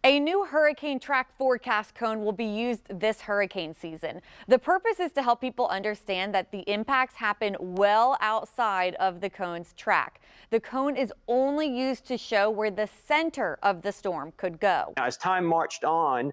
A new hurricane track forecast cone will be used this hurricane season. The purpose is to help people understand that the impacts happen well outside of the cone's track. The cone is only used to show where the center of the storm could go. As time marched on,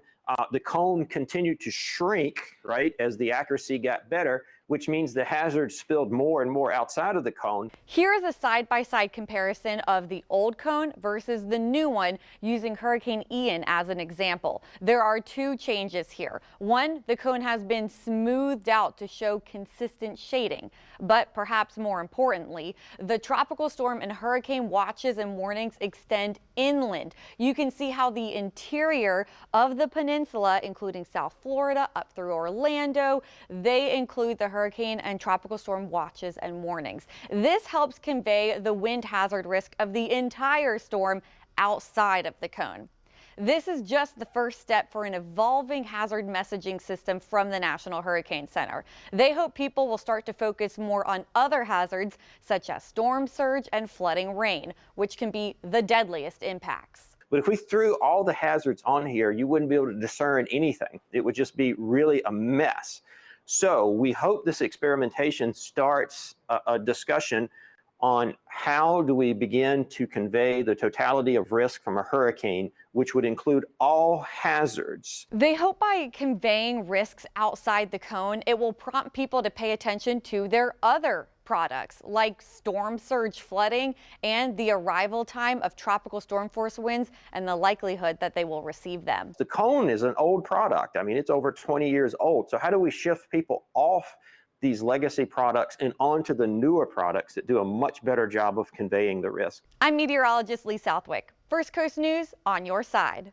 the cone continued to shrink, right, as the accuracy got better, which means the hazard spilled more and more outside of the cone. Here is a side-by-side comparison of the old cone versus the new one using Hurricane Ian as an example. There are two changes here. One, the cone has been smoothed out to show consistent shading. But perhaps more importantly, the tropical storm and hurricane watches and warnings extend inland. You can see how the interior of the peninsula, including South Florida up through Orlando, they include the hurricane and tropical storm watches and warnings. This helps convey the wind hazard risk of the entire storm outside of the cone. This is just the first step for an evolving hazard messaging system from the National Hurricane Center. They hope people will start to focus more on other hazards such as storm surge and flooding rain, which can be the deadliest impacts. But if we threw all the hazards on here, you wouldn't be able to discern anything. It would just be really a mess. So we hope this experimentation starts a discussion on how do we begin to convey the totality of risk from a hurricane, which would include all hazards. They hope by conveying risks outside the cone, it will prompt people to pay attention to their other products like storm surge flooding and the arrival time of tropical storm force winds and the likelihood that they will receive them. The cone is an old product. I mean, it's over 20 years old. So how do we shift people off these legacy products and onto the newer products that do a much better job of conveying the risk? I'm meteorologist Lee Southwick. First Coast News on your side.